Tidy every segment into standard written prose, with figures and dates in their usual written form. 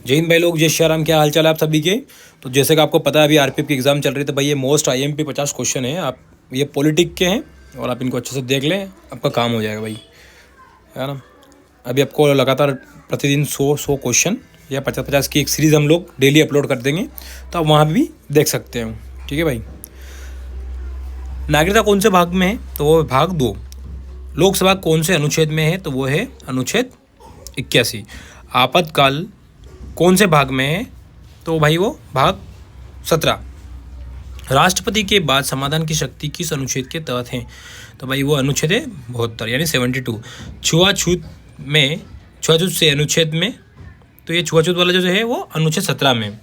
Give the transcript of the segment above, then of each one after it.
जय हिंद भाई लोग, जय श्री राम। क्या हाल चाल है आप सभी के। तो जैसे कि आपको पता है अभी आरपीएफ की एग्ज़ाम चल रही है, तो भाई ये मोस्ट आईएमपी 50 क्वेश्चन है। आप ये पॉलिटिक के हैं और आप इनको अच्छे से देख लें, आपका काम हो जाएगा भाई, है ना। अभी आपको लगातार प्रतिदिन 100 क्वेश्चन या 50-50 की एक सीरीज़ हम लोग डेली अपलोड कर देंगे, तो आप वहाँ भी देख सकते हैं। ठीक है भाई। नागरिकता कौन से भाग में है, तो वो भाग 2। लोकसभा कौन से अनुच्छेद में है, तो वो है अनुच्छेद 81। आपातकाल कौन से भाग में है, तो भाई वो भाग 17। राष्ट्रपति के बाद समाधान की शक्ति किस अनुच्छेद के तहत है, तो भाई वो अनुच्छेद है 72 यानी 72। छुआछूत से अनुच्छेद में, तो ये छुआछूत वाला जो है वो अनुच्छेद 17 में।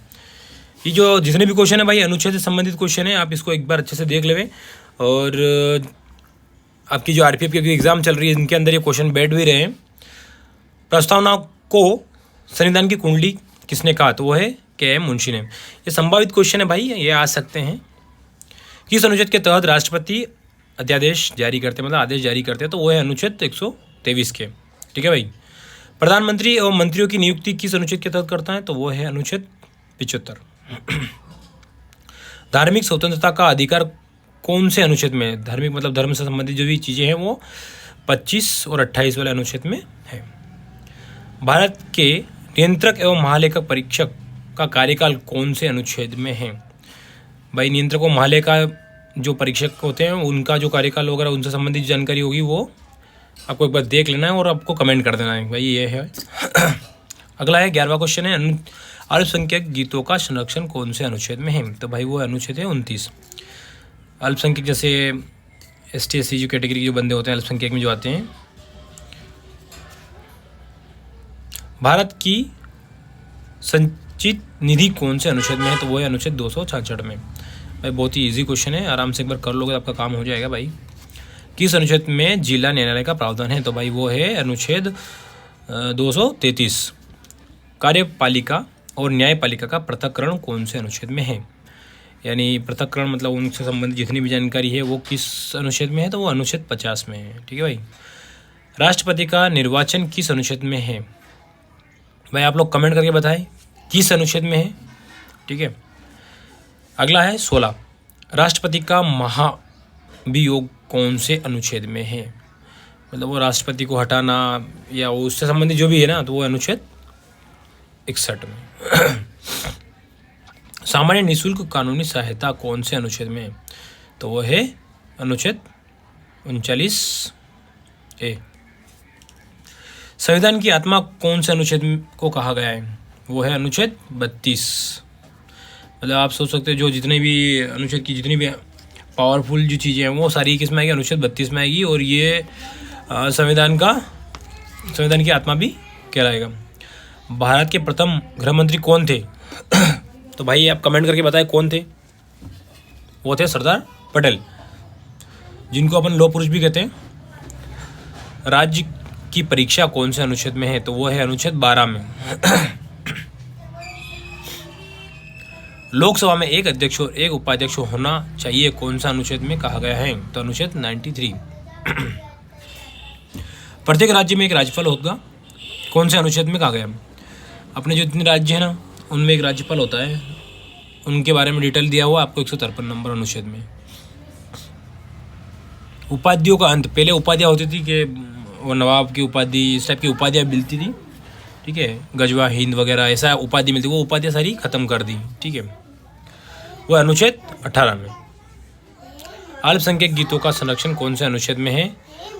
ये जो जितने भी क्वेश्चन है भाई अनुच्छेद से संबंधित क्वेश्चन है, आप इसको एक बार अच्छे से देख लेवें। और आपकी जो आरपीएफ की एग्ज़ाम चल रही है इनके अंदर ये क्वेश्चन बैठ भी रहे हैं। प्रस्तावना को संविधान की कुंडली किसने कहा, तो वो है के.एम. मुंशी ने। ये संभावित क्वेश्चन है भाई, ये आ सकते हैं। किस अनुच्छेद के तहत राष्ट्रपति अध्यादेश जारी करते हैं, मतलब आदेश जारी करते हैं, तो वो है अनुच्छेद 123 के। ठीक है भाई। प्रधानमंत्री और मंत्रियों की नियुक्ति किस अनुच्छेद के तहत करता है, तो वो है अनुच्छेद 75। धार्मिक स्वतंत्रता का अधिकार कौन से अनुच्छेद में है, धार्मिक मतलब धर्म से संबंधित जो भी चीज़ें हैं वो 25 और 28 वाले अनुच्छेद में है। भारत के नियंत्रक एवं महालेखा परीक्षक का कार्यकाल कौन से अनुच्छेद में है। भाई नियंत्रक और महालेखा जो परीक्षक होते हैं उनका जो कार्यकाल वगैरह उनसे संबंधित जानकारी होगी वो आपको एक बार देख लेना है और आपको कमेंट कर देना है भाई, ये है। अगला है 11वां क्वेश्चन है, अल्पसंख्यक गीतों का संरक्षण कौन से अनुच्छेद में है, तो भाई वो अनुच्छेद है 29। अल्पसंख्यक जैसे ST/SC जो कैटेगरी के जो बंदे होते हैं अल्पसंख्यक में जो आते हैं। भारत की संचित निधि कौन से अनुच्छेद में है, तो वो है अनुच्छेद 266 में। भाई बहुत ही इजी क्वेश्चन है, आराम से एक बार कर लोगे आपका काम हो जाएगा भाई। किस अनुच्छेद में जिला न्यायालय का प्रावधान है, तो भाई वो है अनुच्छेद 233। कार्यपालिका और न्यायपालिका का पृथक्करण कौन से अनुच्छेद में है, यानी पृथक्करण मतलब उनसे संबंधित जितनी भी जानकारी है वो किस अनुच्छेद में है, तो वो अनुच्छेद 50 में है। ठीक है भाई। राष्ट्रपति का निर्वाचन किस अनुच्छेद में है, भाई आप लोग कमेंट करके बताएं किस अनुच्छेद में है। ठीक है। अगला है 16। राष्ट्रपति का महाभियोग कौन से अनुच्छेद में है, मतलब वो राष्ट्रपति को हटाना या उससे संबंधित जो भी है ना, तो वो अनुच्छेद 61 में। सामान्य निःशुल्क कानूनी सहायता कौन से अनुच्छेद में है, तो वो है अनुच्छेद 39A। संविधान की आत्मा कौन से अनुच्छेद को कहा गया है, वो है अनुच्छेद 32। मतलब आप सोच सकते हो जो जितने भी अनुच्छेद की जितनी भी पावरफुल जो चीज़ें हैं वो सारी किस में आएगी, अनुच्छेद 32 में आएगी। और ये संविधान की आत्मा भी कहलाएगा। भारत के प्रथम गृह मंत्री कौन थे, तो भाई आप कमेंट करके बताएं कौन थे। वो थे सरदार पटेल, जिनको अपन लौह पुरुष भी कहते हैं। राज्य की परीक्षा कौन से अनुच्छेद में है, तो वो है अनुच्छेद 12 में। लोकसभा में एक अध्यक्ष और एक उपाध्यक्ष होना चाहिए कौन सा अनुच्छेद में कहा गया है, तो अनुच्छेद 93। प्रत्येक राज्य में एक राज्यपाल होगा कौन से अनुच्छेद में कहा गया। अपने जो इतने राज्य हैं ना उनमें एक राज्यपाल होता है, उनके बारे में डिटेल दिया हुआ आपको 153 नंबर अनुच्छेद में। उपाधियों का अंत, पहले उपाधियाँ होती थी कि वो नवाब की उपाधि इस टाइप की उपाधियाँ मिलती थी। ठीक है, गजवा हिंद वगैरह ऐसा उपाधि मिलती, वो उपाधियाँ सारी खत्म कर दी। ठीक है, वो अनुच्छेद 18 में। अल्पसंख्यक गीतों का संरक्षण कौन से अनुच्छेद में है,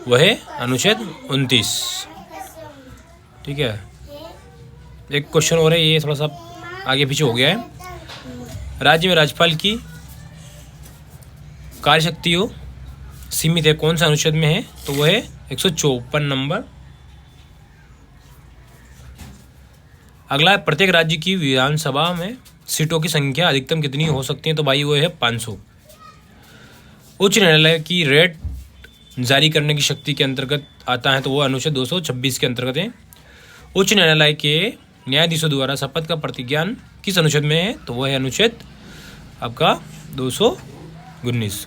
वह है अनुच्छेद 29। ठीक है, एक क्वेश्चन हो रहा है, ये थोड़ा सा आगे पीछे हो गया है। राज्य में राज्यपाल की कार्यशक्तियों सीमित है कौन सा अनुच्छेद में है, तो वह है 154 नंबर। अगला है प्रत्येक राज्य की विधानसभा में सीटों की संख्या अधिकतम कितनी हो सकती है, तो भाई वो है 500। उच्च न्यायालय की रेट जारी करने की शक्ति के अंतर्गत आता है, तो वो अनुच्छेद 226 के अंतर्गत है। उच्च न्यायालय के न्यायाधीशों द्वारा शपथ का प्रतिज्ञान किस अनुच्छेद में है, तो वह है अनुच्छेद आपका 219।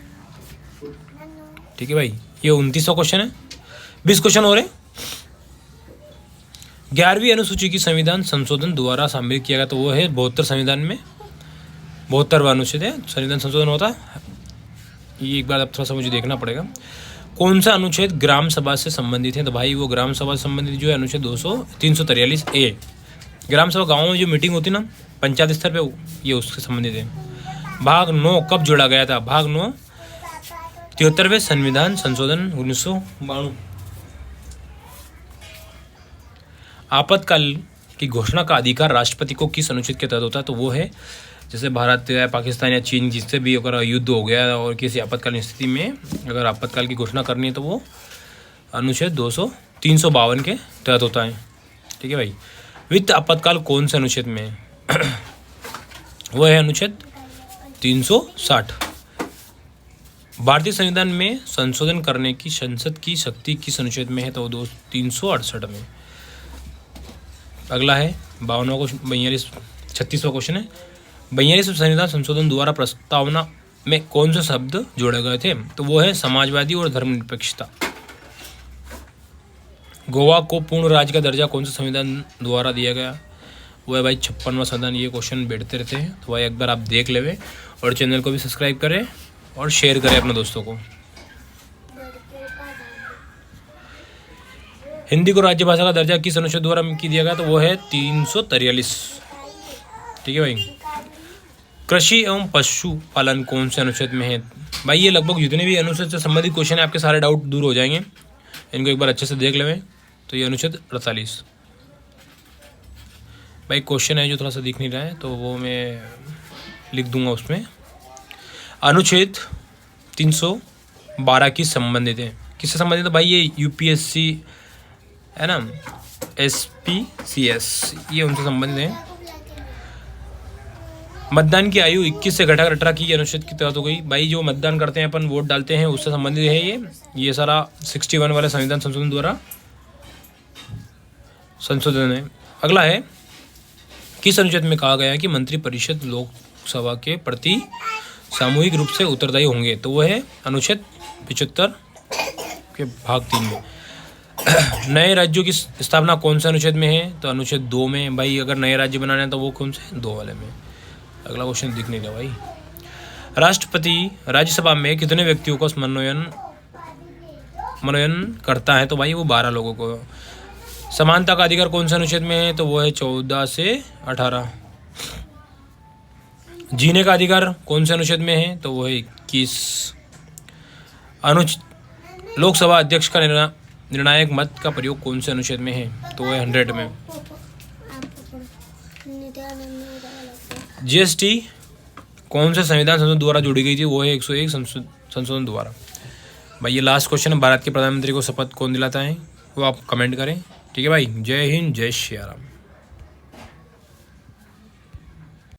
ठीक है भाई, ये 29वां क्वेश्चन है। 20 क्वेश्चन हो रहे। 11वीं अनुसूची की संविधान संशोधन द्वारा शामिल किया गया, तो वो है 72 संविधान में 72वां अनुच्छेद है संविधान संशोधन होता है। ये एक बार अब थोड़ा सा मुझे देखना पड़ेगा। कौन सा अनुच्छेद ग्राम सभा से संबंधित है, तो भाई वो ग्राम सभा से संबंधित जो है अनुच्छेद 343A। ग्राम सभा गाँव में जो मीटिंग होती ना पंचायत स्तर पे, ये उससे संबंधित है। भाग 9 कब जोड़ा गया था, भाग 9 73वें संविधान संशोधन 1992। आपातकाल की घोषणा का अधिकार राष्ट्रपति को किस अनुच्छेद के तहत होता है, तो वो है जैसे भारत या पाकिस्तान या चीन जिससे भी अगर युद्ध हो गया और किसी आपातकालीन स्थिति में अगर आपातकाल की घोषणा करनी है तो वो अनुच्छेद 352 के तहत होता है। ठीक है भाई। वित्त आपातकाल कौन से अनुच्छेद में है वो है अनुच्छेद 360। भारतीय संविधान में संशोधन करने की संसद की शक्ति किस अनुच्छेद में है, तो 368 में। अगला है 52वां क्वेश्चन, 36वां क्वेश्चन है। 42वें संविधान संशोधन द्वारा प्रस्तावना में कौन से शब्द जोड़े गए थे, तो वो है समाजवादी और धर्मनिरपेक्षता। गोवा को पूर्ण राज्य का दर्जा कौन से संविधान द्वारा दिया गया, वो है भाई 56वां संविधान। ये क्वेश्चन बैठते रहते हैं, तो भाई एक बार आप देख लेवे और चैनल को भी सब्सक्राइब करें और शेयर करें अपने दोस्तों को। हिंदी को राज्यभाषा का दर्जा किस अनुच्छेद द्वारा दिया गया, तो वो है 343। ठीक है भाई। कृषि एवं पशुपालन कौन से अनुच्छेद में है, भाई ये लगभग जितने भी अनुच्छेद से संबंधित क्वेश्चन है आपके सारे डाउट दूर हो जाएंगे, इनको एक बार अच्छे से देख लेवें। तो ये अनुच्छेद 48। भाई क्वेश्चन है जो थोड़ा सा दिख नहीं रहा है तो वो मैं लिख दूंगा उसमें। अनुच्छेद 312 की संबंधित है, किससे संबंधित है भाई, ये यूपीएससी है ना, SPCS, ये उनसे संबंधित है। मतदान की आयु 21 से घटाकर 18 की अनुच्छेद की तहत हो गई। भाई जो मतदान करते हैं अपन वोट डालते हैं उससे संबंधित है ये सारा 61 वाला संविधान संशोधन द्वारा संशोधन है। अगला है किस अनुच्छेद में कहा गया है कि मंत्रिपरिषद लोकसभा के प्रति सामूहिक रूप से उत्तरदायी होंगे, तो वो है अनुच्छेद 75 के भाग 3 में। नए राज्यों की स्थापना कौन से अनुच्छेद में है, तो अनुच्छेद 2 में। भाई अगर नए राज्य बनाना है तो वो कौन से 2 वाले में। अगला क्वेश्चन दिख नहीं रहा भाई। राष्ट्रपति राज्यसभा में कितने व्यक्तियों को मनोनयन करता है, तो भाई वो 12 लोगों को। समानता का अधिकार कौन से अनुच्छेद में है, तो वो है 14 से 18। जीने का अधिकार कौन से अनुच्छेद में है, तो वो है 21। लोकसभा अध्यक्ष का निर्णायक मत का प्रयोग कौन से अनुच्छेद में है, तो वो है 100 में। GST कौन से संविधान संशोधन द्वारा जोड़ी गई थी, वो है 101 संशोधन द्वारा। भाई ये लास्ट क्वेश्चन है, भारत के प्रधानमंत्री को शपथ कौन दिलाता है, वो आप कमेंट करें। ठीक है भाई, जय हिंद, जय श्री राम।